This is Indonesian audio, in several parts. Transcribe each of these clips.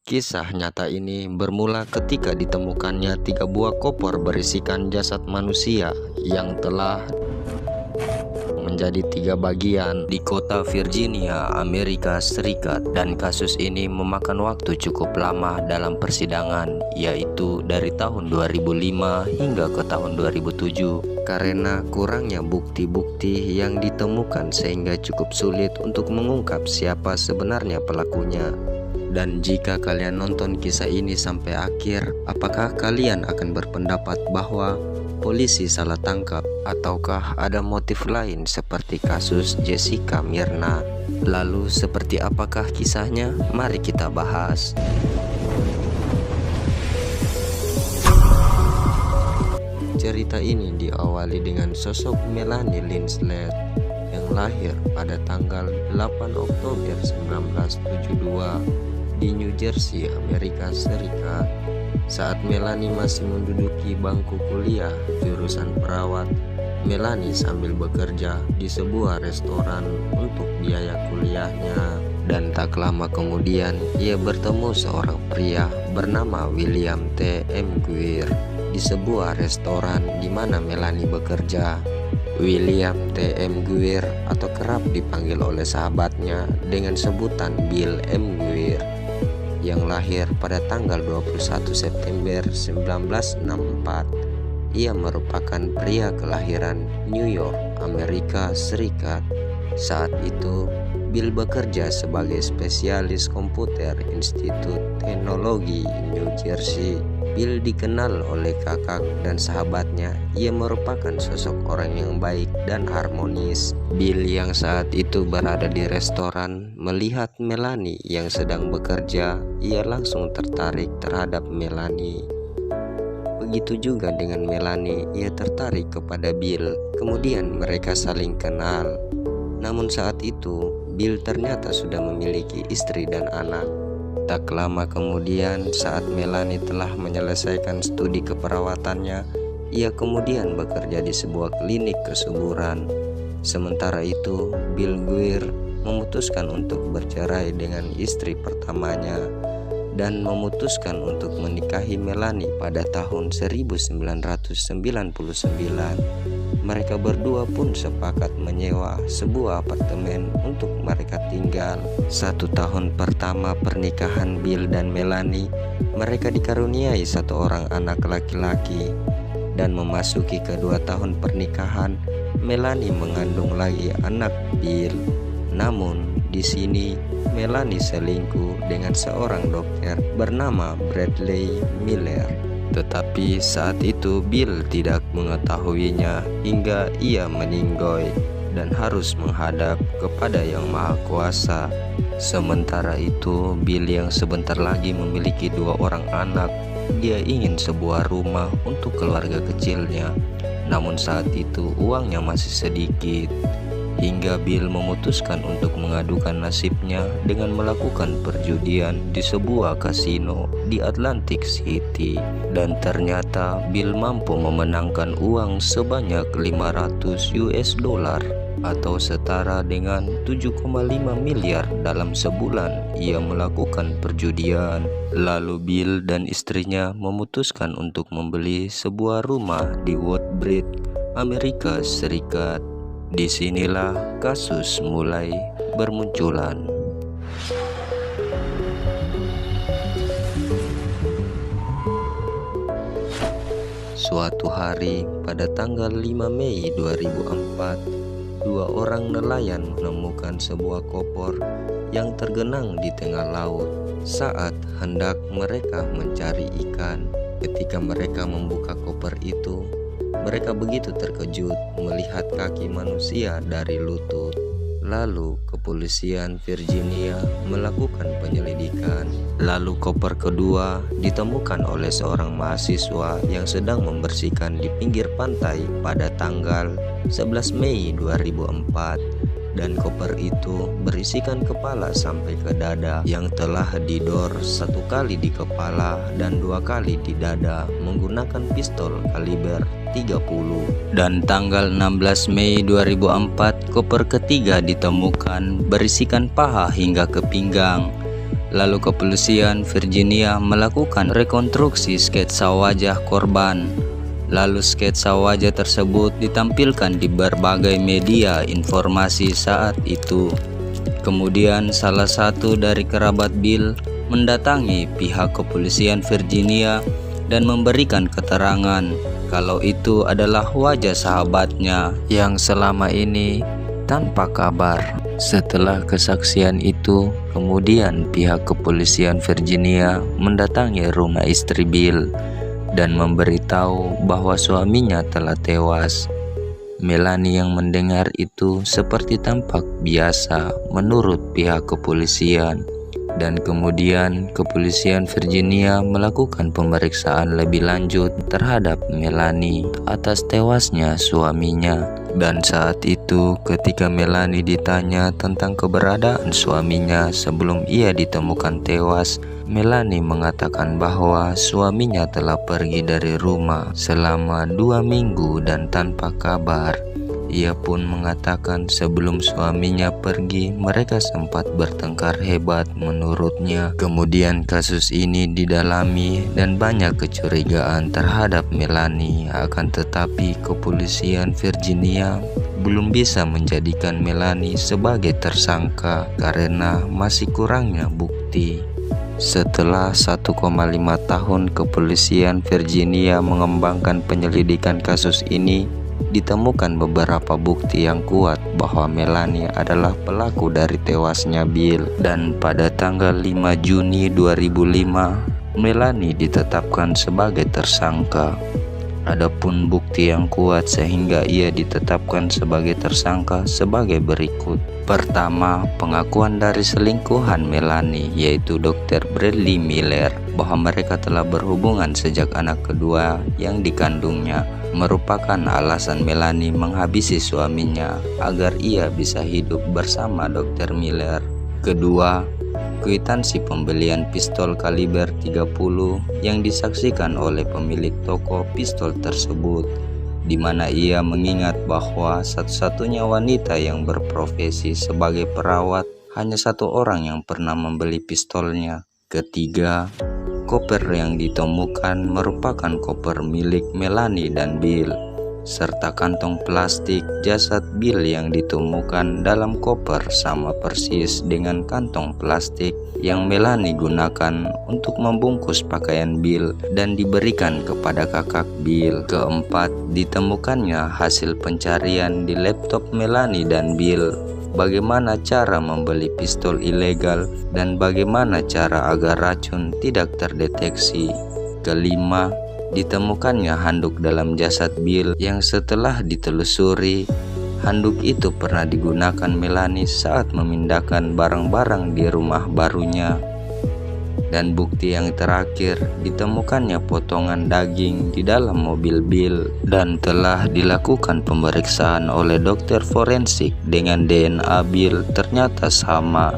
Kisah nyata ini bermula ketika ditemukannya 3 buah koper berisikan jasad manusia yang telah menjadi 3 bagian di kota Virginia, Amerika Serikat. Dan kasus ini memakan waktu cukup lama dalam persidangan, yaitu dari tahun 2005 hingga ke tahun 2007 karena kurangnya bukti-bukti yang ditemukan sehingga cukup sulit untuk mengungkap siapa sebenarnya pelakunya. Dan jika kalian nonton kisah ini sampai akhir, apakah kalian akan berpendapat bahwa polisi salah tangkap ataukah ada motif lain seperti kasus Jessica Mirna? Lalu seperti apakah kisahnya? Mari kita bahas. Cerita ini diawali dengan sosok Melanie Lynn Slate yang lahir pada tanggal 8 Oktober 1972 di New Jersey, Amerika Serikat. Saat Melanie masih menduduki bangku kuliah jurusan perawat, Melanie sambil bekerja di sebuah restoran untuk biaya kuliahnya. Dan tak lama kemudian ia bertemu seorang pria bernama William T. McGuire di sebuah restoran di mana Melanie bekerja. William T. McGuire atau kerap dipanggil oleh sahabatnya dengan sebutan Bill McGuire yang lahir pada tanggal 21 September 1964. Ia merupakan pria kelahiran New York, Amerika Serikat. Saat itu, Bill bekerja sebagai spesialis komputer Institut Teknologi New Jersey. Bill dikenal oleh kakak dan sahabatnya. Ia merupakan sosok orang yang baik dan harmonis. Bill yang saat itu berada di restoran melihat Melanie yang sedang bekerja. Ia langsung tertarik terhadap Melanie. Begitu juga dengan Melanie, ia tertarik kepada Bill. Kemudian mereka saling kenal. Namun saat itu, Bill ternyata sudah memiliki istri dan anak. Tak lama kemudian, saat Melanie telah menyelesaikan studi keperawatannya, ia kemudian bekerja di sebuah klinik kesuburan. Sementara itu, Bill McGuire memutuskan untuk bercerai dengan istri pertamanya dan memutuskan untuk menikahi Melanie pada tahun 1999. Mereka berdua pun sepakat menyewa sebuah apartemen untuk mereka tinggal. 1 tahun pertama pernikahan Bill dan Melanie, mereka dikaruniai 1 orang anak laki-laki. Dan memasuki kedua tahun pernikahan, Melanie mengandung lagi anak Bill. Namun di sini Melanie selingkuh dengan seorang dokter bernama Bradley Miller. Tetapi saat itu Bill tidak mengetahuinya hingga ia meninggoy dan harus menghadap kepada Yang Maha Kuasa. Sementara itu, Bill yang sebentar lagi memiliki 2 orang anak, dia ingin sebuah rumah untuk keluarga kecilnya. Namun saat itu uangnya masih sedikit, hingga Bill memutuskan untuk mengadukan nasibnya dengan melakukan perjudian di sebuah kasino di Atlantic City. Dan ternyata Bill mampu memenangkan uang sebanyak 500 US dollar atau setara dengan 7,5 miliar dalam sebulan ia melakukan perjudian. Lalu Bill dan istrinya memutuskan untuk membeli sebuah rumah di Woodbridge, Amerika Serikat. Disinilah kasus mulai bermunculan. Suatu hari pada tanggal 5 Mei 2004, 2 orang nelayan menemukan sebuah koper yang tergenang di tengah laut saat hendak mereka mencari ikan. Ketika mereka membuka koper itu, mereka begitu terkejut melihat kaki manusia dari lutut. Lalu kepolisian Virginia melakukan penyelidikan. Lalu koper kedua ditemukan oleh seorang mahasiswa yang sedang membersihkan di pinggir pantai pada tanggal 11 Mei 2004. Dan koper itu berisikan kepala sampai ke dada yang telah didor 1 kali di kepala dan 2 kali di dada menggunakan pistol kaliber 30. Dan tanggal 16 Mei 2004, koper ketiga ditemukan berisikan paha hingga ke pinggang. Lalu kepolisian Virginia melakukan rekonstruksi sketsa wajah korban. Lalu sketsa wajah tersebut ditampilkan di berbagai media informasi saat itu. Kemudian salah satu dari kerabat Bill mendatangi pihak kepolisian Virginia dan memberikan keterangan kalau itu adalah wajah sahabatnya yang selama ini tanpa kabar. Setelah kesaksian itu, kemudian pihak kepolisian Virginia mendatangi rumah istri Bill dan memberitahu bahwa suaminya telah tewas. Melanie yang mendengar itu seperti tampak biasa menurut pihak kepolisian. Dan kemudian kepolisian Virginia melakukan pemeriksaan lebih lanjut terhadap Melanie atas tewasnya suaminya. Dan saat itu ketika Melanie ditanya tentang keberadaan suaminya sebelum ia ditemukan tewas, Melanie mengatakan bahwa suaminya telah pergi dari rumah selama 2 minggu dan tanpa kabar. Ia pun mengatakan sebelum suaminya pergi, mereka sempat bertengkar hebat menurutnya. Kemudian kasus ini didalami dan banyak kecurigaan terhadap Melanie. Akan tetapi kepolisian Virginia belum bisa menjadikan Melanie sebagai tersangka karena masih kurangnya bukti. Setelah 1,5 tahun kepolisian Virginia mengembangkan penyelidikan kasus ini, ditemukan beberapa bukti yang kuat bahwa Melanie adalah pelaku dari tewasnya Bill. Dan pada tanggal 5 Juni 2005, Melanie ditetapkan sebagai tersangka. Adapun bukti yang kuat sehingga ia ditetapkan sebagai tersangka sebagai berikut. Pertama, pengakuan dari selingkuhan Melanie, yaitu Dr. Bradley Miller, bahwa mereka telah berhubungan sejak anak kedua yang dikandungnya, merupakan alasan Melanie menghabisi suaminya agar ia bisa hidup bersama Dr. Miller. Kedua, kwitansi pembelian pistol kaliber 30 yang disaksikan oleh pemilik toko pistol tersebut, di mana ia mengingat bahwa satu-satunya wanita yang berprofesi sebagai perawat, hanya satu orang yang pernah membeli pistolnya. Ketiga, koper yang ditemukan merupakan koper milik Melanie dan Bill, serta kantong plastik jasad Bill yang ditemukan dalam koper sama persis dengan kantong plastik yang Melanie gunakan untuk membungkus pakaian Bill dan diberikan kepada kakak Bill. Keempat, ditemukannya hasil pencarian di laptop Melanie dan Bill. Bagaimana cara membeli pistol ilegal dan bagaimana cara agar racun tidak terdeteksi. Kelima, ditemukannya handuk dalam jasad Bill yang setelah ditelusuri, handuk itu pernah digunakan Melanie saat memindahkan barang-barang di rumah barunya. Dan bukti yang terakhir, ditemukannya potongan daging di dalam mobil Bill dan telah dilakukan pemeriksaan oleh dokter forensik dengan DNA Bill ternyata sama,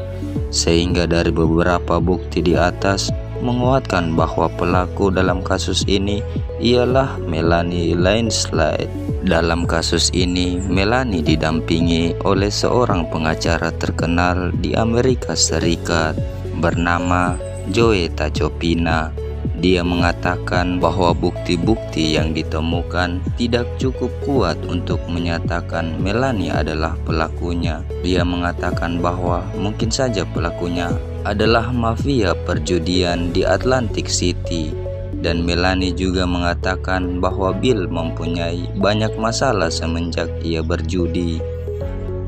sehingga dari beberapa bukti di atas menguatkan bahwa pelaku dalam kasus ini ialah Melanie Linslade. Dalam kasus ini, Melanie didampingi oleh seorang pengacara terkenal di Amerika Serikat bernama Joe Tachopina. Dia mengatakan bahwa bukti-bukti yang ditemukan tidak cukup kuat untuk menyatakan Melanie adalah pelakunya. Dia mengatakan bahwa mungkin saja pelakunya adalah mafia perjudian di Atlantic City. Dan Melanie juga mengatakan bahwa Bill mempunyai banyak masalah semenjak ia berjudi.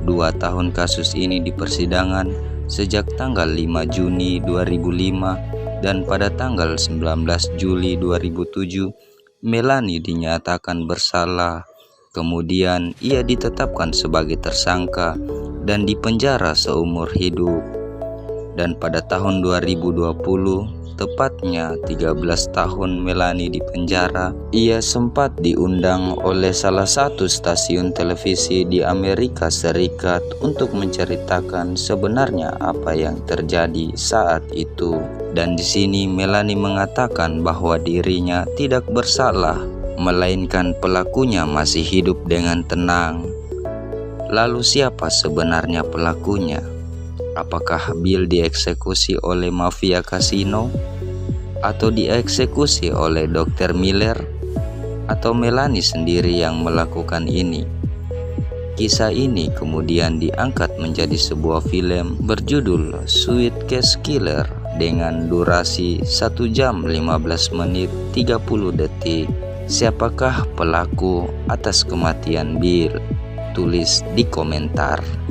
2 tahun kasus ini di persidangan sejak tanggal 5 Juni 2005 dan pada tanggal 19 Juli 2007 Melanie dinyatakan bersalah. Kemudian ia ditetapkan sebagai tersangka dan dipenjara seumur hidup. Dan pada tahun 2020, tepatnya 13 tahun Melanie di penjara, ia sempat diundang oleh salah satu stasiun televisi di Amerika Serikat untuk menceritakan sebenarnya apa yang terjadi saat itu. Dan di sini Melanie mengatakan bahwa dirinya tidak bersalah, melainkan pelakunya masih hidup dengan tenang. Lalu siapa sebenarnya pelakunya? Apakah Bill dieksekusi oleh mafia kasino? Atau dieksekusi oleh Dr. Miller? Atau Melanie sendiri yang melakukan ini? Kisah ini kemudian diangkat menjadi sebuah film berjudul Suitcase Killer dengan durasi 1 jam 15 menit 30 detik. Siapakah pelaku atas kematian Bill? Tulis di komentar.